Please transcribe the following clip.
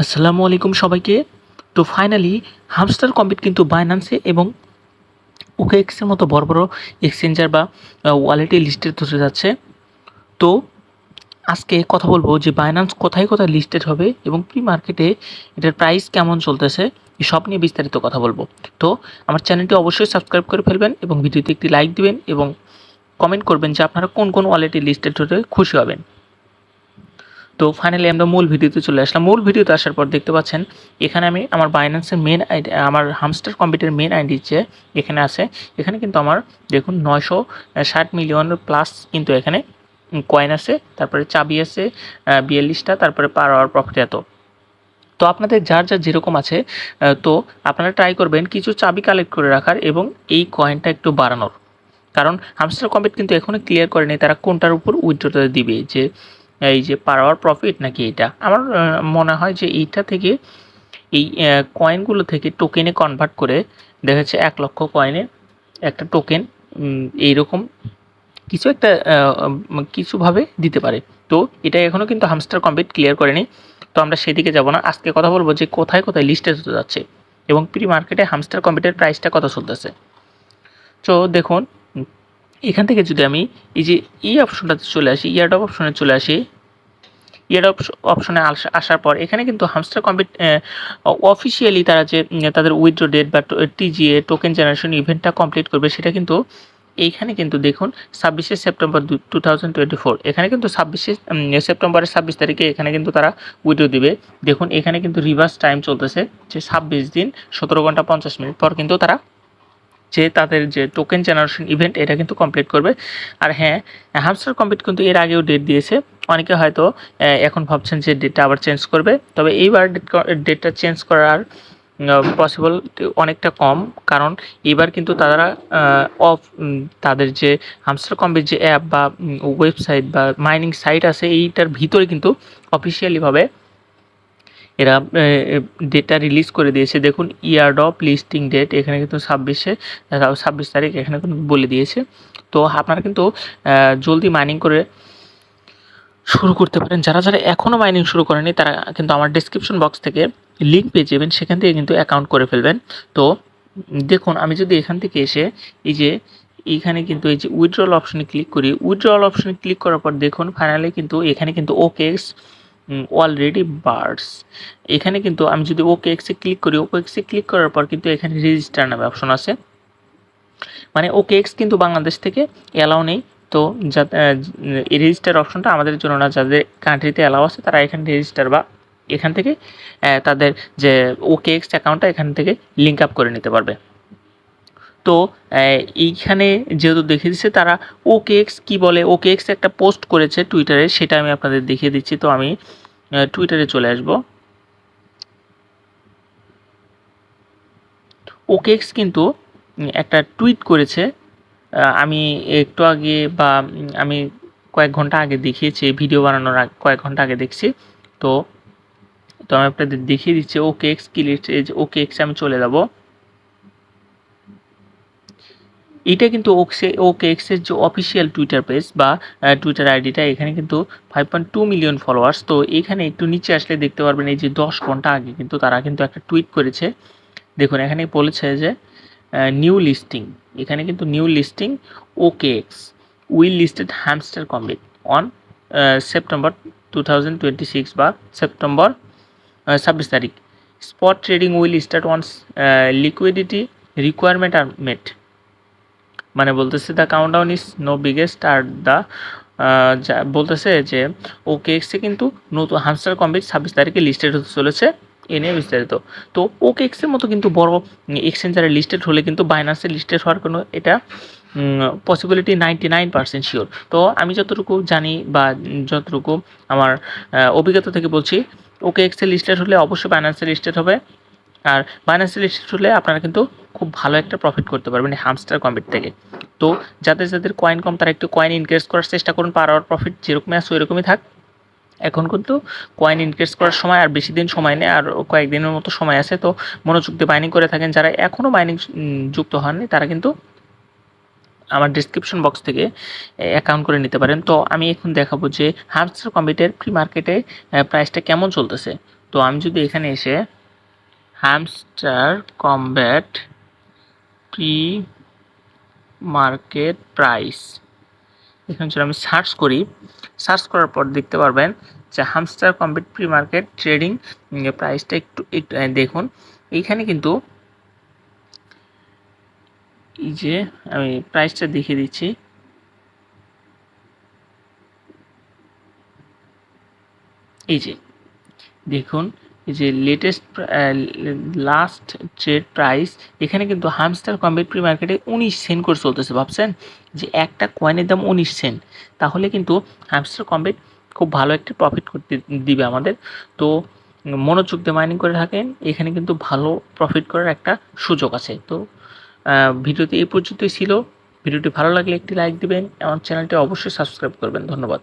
আসসালামু আলাইকুম সবাইকে। তো ফাইনালি হামস্টার কম্বিট কিন্তু বাইন্যান্সে এবং ওকেএক্সের মতো বড় বড় এক্সচেঞ্জার বা ওয়ালেটে লিস্টেড হতে যাচ্ছে। তো আজকে কথা বলবো যে বাইন্যান্স কোথায় কোথায় লিস্টেড হবে এবং প্রি মার্কেটে এটার প্রাইস কেমন চলতেছে, এসব নিয়ে বিস্তারিত কথা বলবো। তো আমার চ্যানেলটি অবশ্যই সাবস্ক্রাইব করে ফেলবেন এবং ভিডিওতে একটি লাইক দিবেন এবং কমেন্ট করবেন যে আপনারা কোন কোন ওয়ালেটে লিস্টেড হতে খুশি হবেন। তো ফাইনালি আমরা মূল ভিডিওতে চলে আসলাম। মূল ভিডিওতে আসার পর দেখতে পাচ্ছেন এখানে আমি আমার বাইন্যান্সের মেন আইডি, আমার হামস্টার কম্পিউটার মেন আইডি যে এখানে আছে, এখানে কিন্তু আমার দেখুন 960 মিলিয়ন প্লাস কিন্তু এখানে কয়েন আছে, তারপরে চাবি আছে 42টা, তারপরে পার আওয়ার প্রফিট এত। তো আপনাদের যার যার যেরকম আছে, তো আপনারা ট্রাই করবেন কিছু চাবি কালেক্ট করে রাখার এবং এই কয়েনটা একটু বাড়ানোর। কারণ হামস্টার কম্পিউটার কিন্তু এখনও ক্লিয়ার করেনি তারা কোনটার উপর উইথড্রটা দিবে, যে এই যে পার আওয়ার প্রফিট নাকি এটা। আমার মনে হয় যে এইটা থেকে এই কয়েনগুলো থেকে টোকেনে কনভার্ট করে দেখা যাচ্ছে 1 লক্ষ কয়েনে একটা টোকেন এইরকম কিছু একটা কিছুভাবে দিতে পারে। তো এটা এখনও কিন্তু হামস্টার কম্পিউটার ক্লিয়ার করেনি, তো আমরা সেদিকে যাব না। আজকে কথা বলবো যে কোথায় কোথায় লিস্টেড হতে যাচ্ছে এবং প্রি মার্কেটে হামস্টার কম্পিউটার প্রাইসটা কত চলতেছে। তো দেখুন এখান থেকে যদি আমি এই যে অপশনটাতে চলে আসি, ইয়ারডপ অপশনে চলে আসি, ইয়ারডপ অপশনে আসার পর এখানে কিন্তু হামস্টার কম্পিট অফিসিয়ালি তারা যে তাদের উইথড্র ডেট বা টিজিএ টোকেন জেনারেশন ইভেন্টটা কমপ্লিট করবে সেটা কিন্তু এইখানে কিন্তু দেখুন 26শে সেপ্টেম্বর 2024, এখানে কিন্তু 26শে সেপ্টেম্বরের 26 তারিখে এখানে কিন্তু তারা উইথড্র দিবে। দেখুন এখানে কিন্তু রিভার্স টাইম চলতেছে যে 26 দিন 17 ঘন্টা 50 মিনিট পর কিন্তু তারা যে তাদের যে টোকেন জেনারেশন ইভেন্ট এটা কিন্তু কমপ্লিট করবে। আর হ্যাঁ, হামস্টার কমপ্লিট কিন্তু এর আগেও ডেট দিয়েছে। অনেকে হয়তো এখন ভাবছেন যে ডেটটা আবার চেঞ্জ করবে, তবে এইবার ডেটটা চেঞ্জ করার পসিবল অনেকটা কম, কারণ এবার কিন্তু তারা তাদের যে হামস্টার কম্পিট যে অ্যাপ বা ওয়েবসাইট বা মাইনিং সাইট আছে এইটার ভিতরে কিন্তু অফিসিয়ালিভাবে এরা ডেটটা রিলিজ করে দিয়েছে। দেখুন ইয়ারডপ লিস্টিং ডেট এখানে কিন্তু 26 তারিখ এখানে কিন্তু বলে দিয়েছে। তো আপনারা কিন্তু জলদি মাইনিং করে শুরু করতে পারেন। যারা যারা এখনও মাইনিং শুরু করেনি তারা কিন্তু আমার ডিসক্রিপশন বক্স থেকে লিঙ্ক পেয়ে যাবেন, সেখান থেকে কিন্তু অ্যাকাউন্ট করে ফেলবেন। তো দেখুন আমি যদি এখান থেকে এসে এই যে এইখানে কিন্তু এই যে উইথড্রল অপশনে ক্লিক করি, উইথড্রল অপশনে ক্লিক করার পর দেখুন ফাইনালি কিন্তু এখানে কিন্তু ওকেএক্স অলরেডি বার্ডস, এখানে কিন্তু আমি যদি ওকেএক্সে ক্লিক করি, ওকেএক্সে ক্লিক করার পর কিন্তু এখানে রেজিস্টার নামে অপশন আছে, মানে ওকেএক্স কিন্তু বাংলাদেশ থেকে অ্যালাউ নেই। তো এই রেজিস্টার অপশনটা আমাদের জন্য না, যাদের কান্ট্রিতে অ্যালাউ আছে তারা এখানে রেজিস্টার বা এখান থেকে তাদের যে ওকেএক্স অ্যাকাউন্টটা এখান থেকে লিঙ্ক আপ করে নিতে পারবে। তো এইখানে যেহেতু দেখিয়ে দিচ্ছে তারা ওকেএক্স কী বলে, ওকেএক্স একটা পোস্ট করেছে টুইটারে, সেটা আমি আপনাদের দেখিয়ে দিচ্ছি। তো আমি টুইটারে চলে আসব। ওকেএক্স কিন্তু একটা টুইট করেছে, আমি একটু আগে বা আমি কয়েক ঘন্টা আগে দেখিয়েছি, ভিডিও বানানোর আগে কয়েক ঘন্টা আগে দেখছি। তো তো আমি আপনাদের দেখিয়ে দিচ্ছি ওকেএক্স কি লিস্ট। এই যে ওকেএক্সে আমি চলে যাব, এটা কিন্তু ওকেএক্সের যে অফিসিয়াল টুইটার পেজ বা টুইটার আইডিটা, এখানে কিন্তু 5.2 মিলিয়ন ফলোয়ার্স। তো এখানে একটু নিচে আসলে দেখতে পারবেন এই যে 10 ঘন্টা আগে কিন্তু তারা কিন্তু একটা টুইট করেছে। দেখুন এখানে বলেছে যে নিউ লিস্টিং, এখানে কিন্তু new listing OKX will listed Hamster Kombat on September 2026 বা সেপ্টেম্বর 26 তারিখ। Spot trading will start once liquidity requirement are met, মানে বলতেছে the countdown is no biggest আর দ্য বলতেছে যে ওকেএক্সে কিন্তু নতুন হামস্টার কম্বিট 26 তারিখে লিস্টেড হতে চলেছে, এ নিয়ে বিস্তারিত। তো ওকেএক্সের মতো কিন্তু বড় এক্সচেঞ্জারে লিস্টেড হলে কিন্তু বাইন্যান্সে লিস্টেড হওয়ার কোনো এটা পসিবিলিটি 99% শিওর। তো আমি যতটুকু জানি বা যতটুকু আমার অভিজ্ঞতা থেকে বলছি, ওকেএক্সে লিস্টেড হলে অবশ্যই বাইন্যান্সে লিস্টেড হবে। আর বাইন্যান্সে লিস্টেড হলে আপনারা কিন্তু খুব ভালো একটা প্রফিট করতে পারবেন হামস্টার কম্বিট থেকে। তো যাদের যাদের কয়েন কম তারা একটু কয়েন ইনক্রিজ করার চেষ্টা করুন, পার আওয়ার প্রফিট যেরকমই আছে ওইরকমই থাক। এখন কিন্তু কয়েন ইনক্রিজ করার সময় আর বেশি দিন সময় নেই, আর কয়েকদিনের মতো সময় আছে। তো মনোযোগ দিয়ে মাইনিং করে থাকেন। যারা এখনও মাইনিং যুক্ত হননি তারা কিন্তু আমার ডিসক্রিপশন বক্স থেকে অ্যাকাউন্ট করে নিতে পারেন। তো আমি এখন দেখাবো যে হামস্টার কম্বিটের প্রি মার্কেটে প্রাইসটা কেমন চলতেছে। তো আমি যদি এখানে এসে hamster combat pre market price এখানে যদি আমি সার্চ করি, সার্চ করার পর দেখতে পারবেন যে hamster combat pre market trading প্রাইসটা একটু দেখুন। এইখানে কিন্তু এই যে আমি প্রাইসটা দেখিয়ে দিচ্ছি, এই যে দেখুন এই যে লেটেস্ট লাস্ট ট্রেড প্রাইস এখানে কিন্তু হ্যামস্টার কমব্যাট প্রি মার্কেটে 19 সেন্ট করে চলতেছে। ভাবছেন যে একটা কয়েনের দাম 19 সেন্ট, তাহলে কিন্তু হ্যামস্টার কমব্যাট খুব ভালো একটা প্রফিট করতে দিবে আমাদের। তো মনোযোগ দিয়ে মাইনিং করে থাকেন, এখানে কিন্তু ভালো প্রফিট করার একটা সুযোগ আছে। তো ভিডিওতে এই পর্যন্তই ছিল। ভিডিওটি ভালো লাগলে একটি লাইক দিবেন, আমার চ্যানেলটি অবশ্যই সাবস্ক্রাইব করবেন। ধন্যবাদ।